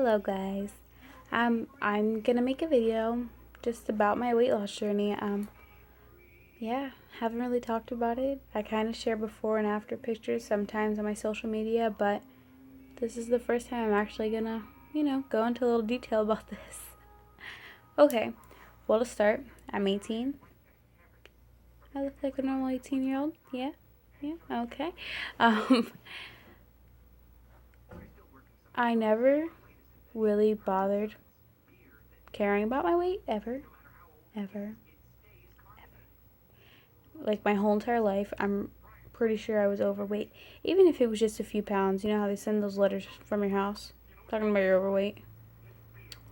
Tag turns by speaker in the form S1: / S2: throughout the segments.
S1: Hello guys. I'm gonna make a video just about my weight loss journey. Yeah, haven't really talked about it. I kind of share before and after pictures sometimes on my social media, but this is the first time I'm actually gonna, go into a little detail about this. Okay, well to start, I'm 18. I look like a normal 18-year-old. Yeah, okay. Um, I never really bothered caring about my weight ever. Like my whole entire life, I'm pretty sure I was overweight. Even if it was just a few pounds. You know how they send those letters from your house talking about your overweight?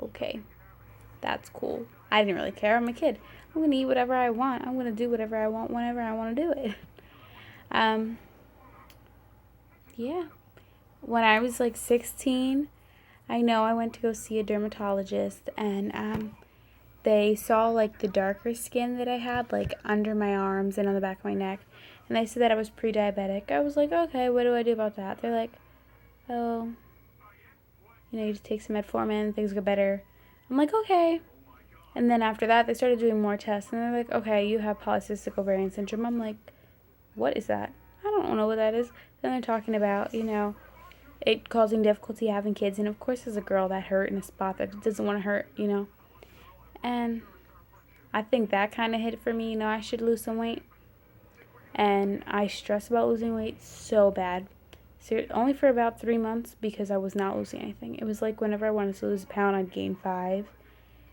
S1: Okay, that's cool. I didn't really care. I'm a kid. I'm going to eat whatever I want. I'm going to do whatever I want whenever I want to do it. Um, yeah. When I was like 16, I know I went to go see a dermatologist, and they saw like the darker skin that I had like under my arms and on the back of my neck, and they said that I was pre-diabetic. I was like, okay, what do I do about that? They're like, oh, you just take some metformin, things get better. I'm like, okay. And then after that, they started doing more tests, and they're like, okay, you have polycystic ovarian syndrome. I'm like, what is that? I don't know what that is. Then they're talking about, it causing difficulty having kids, and of course as a girl that hurt in a spot that doesn't want to hurt. And I think that kind of hit it for me. I should lose some weight. And I stress about losing weight so bad. Only for about 3 months because I was not losing anything. It was like whenever I wanted to lose a pound, I'd gain 5.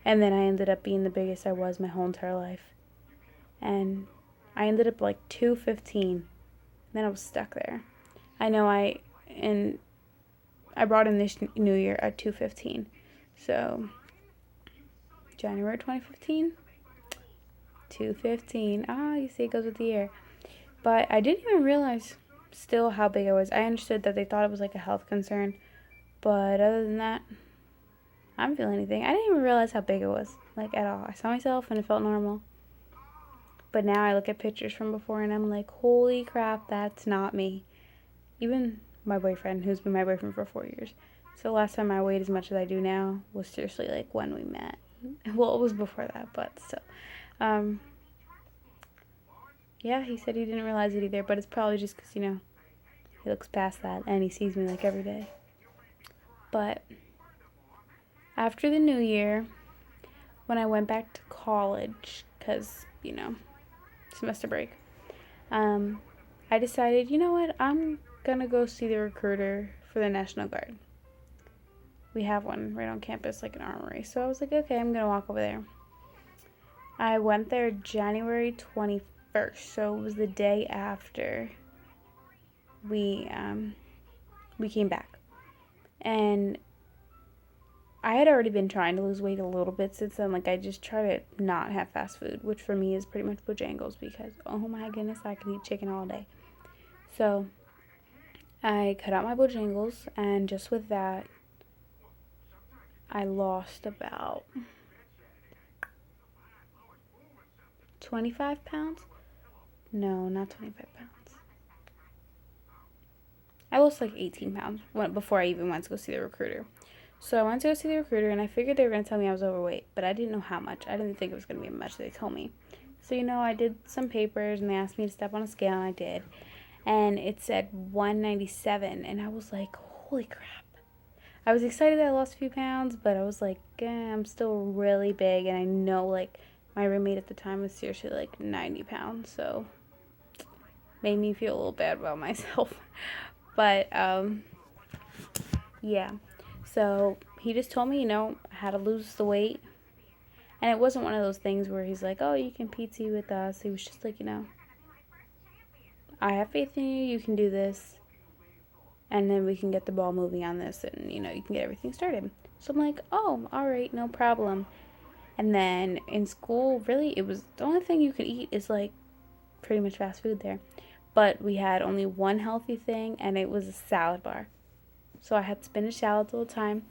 S1: And then I ended up being the biggest I was my whole entire life. And I ended up like 215. Then I was stuck there. I know I brought in this new year at 215. So January 2015. 215. You see, it goes with the year. But I didn't even realize still how big I was. I understood that they thought it was like a health concern. But other than that, I don't feel anything. I didn't even realize how big it was, like at all. I saw myself and it felt normal. But now I look at pictures from before and I'm like, holy crap, that's not me. Even my boyfriend, who's been my boyfriend for 4 years. So the last time I weighed as much as I do now was seriously like when we met. Well, it was before that, but still. Yeah, he said he didn't realize it either, but it's probably just because, he looks past that and he sees me like every day. But after the new year, when I went back to college, because, semester break, I decided, you know what, I'm going to go see the recruiter for the National Guard. We have one right on campus, like an armory. So I was like, okay, I'm going to walk over there. I went there January 21st, so it was the day after we came back. And I had already been trying to lose weight a little bit since then. Like, I just try to not have fast food, which for me is pretty much Bojangles because, oh my goodness, I can eat chicken all day. So I cut out my Bojangles, and just with that, I lost about 25 pounds. No, not 25 pounds. I lost like 18 pounds before I even went to go see the recruiter. So I went to go see the recruiter, and I figured they were going to tell me I was overweight, but I didn't know how much. I didn't think it was going to be much they told me. So, I did some papers, and they asked me to step on a scale, and I did. And it said 197, and I was like, holy crap. I was excited that I lost a few pounds, but I was like, I'm still really big, and I know, like, my roommate at the time was seriously, like, 90 pounds, so made me feel a little bad about myself. But, yeah. So he just told me, how to lose the weight. And it wasn't one of those things where he's like, oh, you can PT with us. He was just like, I have faith in you. You can do this. And then we can get the ball moving on this. And, you can get everything started. So I'm like, oh, all right, no problem. And then in school, really, it was the only thing you could eat is like pretty much fast food there. But we had only one healthy thing, and it was a salad bar. So I had spinach salads all the time.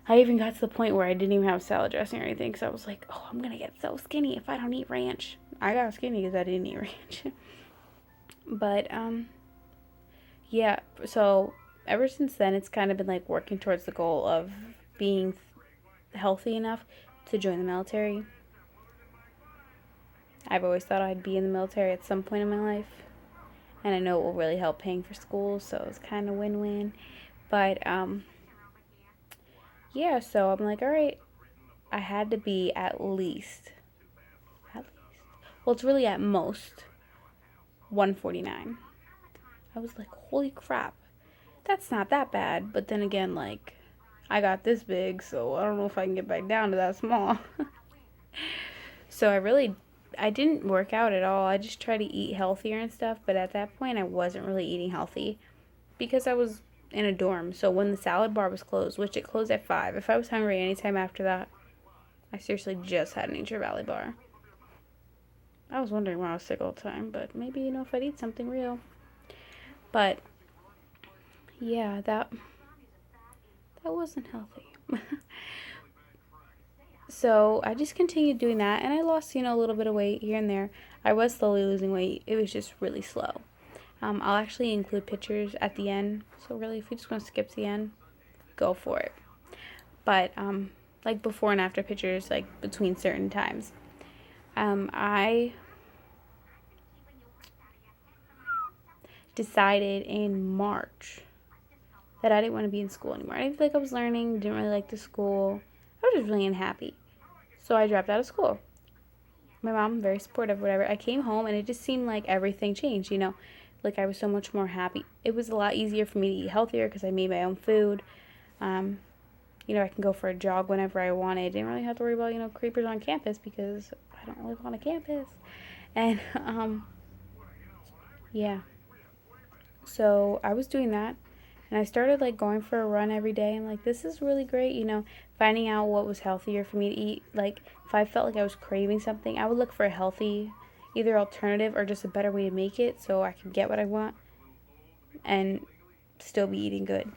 S1: I even got to the point where I didn't even have salad dressing or anything because I was like, oh, I'm going to get so skinny if I don't eat ranch. I got skinny because I didn't eat ranch. But, yeah, so ever since then, it's kind of been like working towards the goal of being healthy enough to join the military. I've always thought I'd be in the military at some point in my life, and I know it will really help paying for school, so it's kind of win-win. But yeah, so I'm like, all right, I had to be at least, well, it's really at most 149. I was like, holy crap, that's not that bad. But then again, like, I got this big, so I don't know if I can get back down to that small. So I didn't work out at all. I just tried to eat healthier and stuff, but at that point I wasn't really eating healthy because I was in a dorm. So when the salad bar was closed, which it closed at 5, if I was hungry anytime after that, I seriously just had an Nature Valley bar. I was wondering why I was sick all the time, but maybe, if I'd eat something real. But yeah, that wasn't healthy. So I just continued doing that, and I lost, a little bit of weight here and there. I was slowly losing weight. It was just really slow. I'll actually include pictures at the end. So really, if you just want to skip to the end, go for it. But like before and after pictures, like between certain times. I decided in March that I didn't want to be in school anymore. I didn't feel like I was learning. Didn't really like the school. I was just really unhappy. So I dropped out of school. My mom, very supportive, whatever. I came home and it just seemed like everything changed, Like I was so much more happy. It was a lot easier for me to eat healthier because I made my own food. Um, I can go for a jog whenever I wanted. Didn't really have to worry about, creepers on campus because I don't live on a campus. And, yeah. So I was doing that. And I started like going for a run every day and like this is really great, finding out what was healthier for me to eat. Like if I felt like I was craving something, I would look for a healthy either alternative or just a better way to make it so I can get what I want and still be eating good.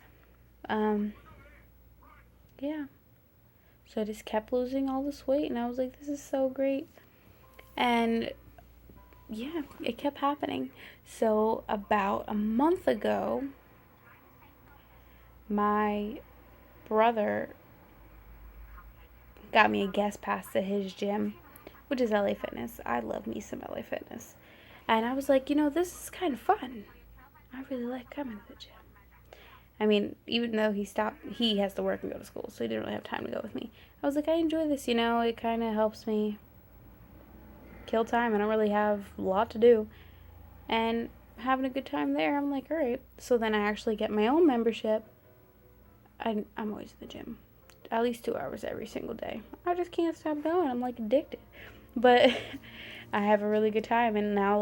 S1: Um yeah. So I just kept losing all this weight and I was like this is so great. And yeah, it kept happening. So about a month ago, my brother got me a guest pass to his gym, which is LA Fitness. I love me some LA Fitness. And I was like, this is kind of fun. I really like coming to the gym. I mean, even though he has to work and go to school, so he didn't really have time to go with me. I was like, I enjoy this, it kind of helps me kill time. I don't really have a lot to do. And having a good time there, I'm like, all right. So then I actually get my own membership. I'm always in the gym. At least 2 hours every single day. I just can't stop going. I'm like addicted. But I have a really good time. And now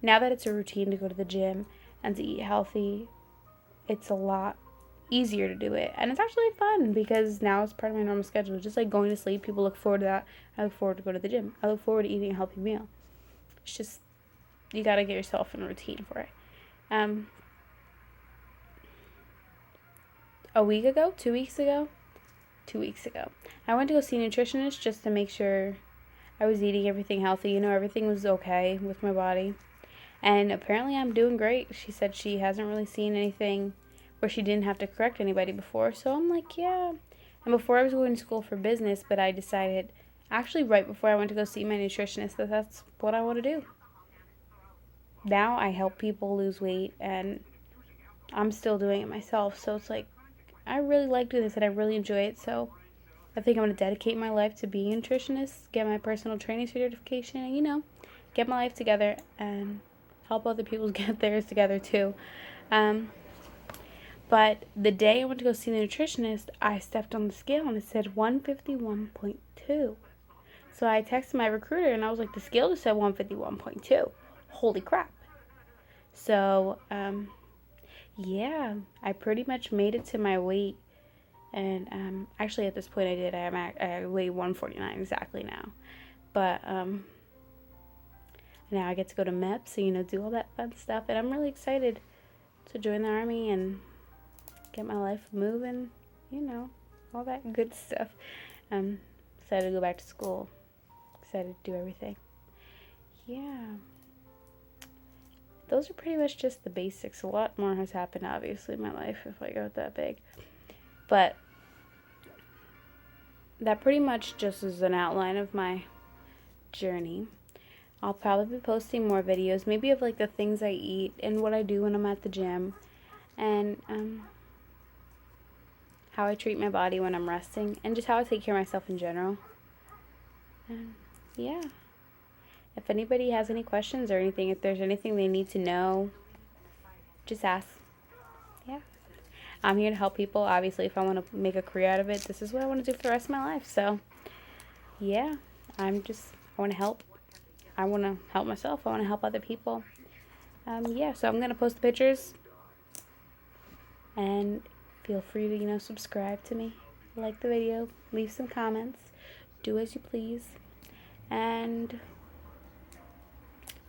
S1: that it's a routine to go to the gym and to eat healthy, it's a lot easier to do it. And it's actually fun because now it's part of my normal schedule. Just like going to sleep, people look forward to that. I look forward to go to the gym. I look forward to eating a healthy meal. It's just, you got to get yourself in a routine for it. A week ago, 2 weeks ago, I went to go see a nutritionist just to make sure I was eating everything healthy. Everything was okay with my body. And apparently I'm doing great. She said she hasn't really seen anything where she didn't have to correct anybody before. So I'm like, yeah. And before I was going to school for business, but I decided, actually right before I went to go see my nutritionist, that that's what I want to do. Now I help people lose weight and I'm still doing it myself. So it's like, I really like doing this and I really enjoy it. So I think I'm going to dedicate my life to being a nutritionist, get my personal training certification, and, get my life together and help other people get theirs together too. But the day I went to go see the nutritionist, I stepped on the scale and it said 151.2. So I texted my recruiter and I was like, the scale just said 151.2. Holy crap. So, yeah, I pretty much made it to my weight. And actually at this point I did. I weigh 149 exactly now. But now I get to go to MEPS and, do all that fun stuff. And I'm really excited to join the Army and get my life moving, all that good stuff. I'm excited to go back to school. Excited to do everything. Yeah. those are pretty much just the basics. A lot more has happened, obviously, in my life if I go that big. But that pretty much just is an outline of my journey. I'll probably be posting more videos, maybe of like the things I eat and what I do when I'm at the gym, and how I treat my body when I'm resting, and just how I take care of myself in general. And yeah, if anybody has any questions or anything, if there's anything they need to know, just ask. Yeah, I'm here to help people. Obviously, if I want to make a career out of it, this is what I want to do for the rest of my life. So yeah, I want to help. I want to help myself. I want to help other people. Yeah, so I'm going to post the pictures, and feel free to, subscribe to me, like the video, leave some comments, do as you please, and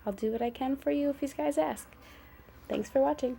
S1: I'll do what I can for you if you guys ask. Thanks for watching.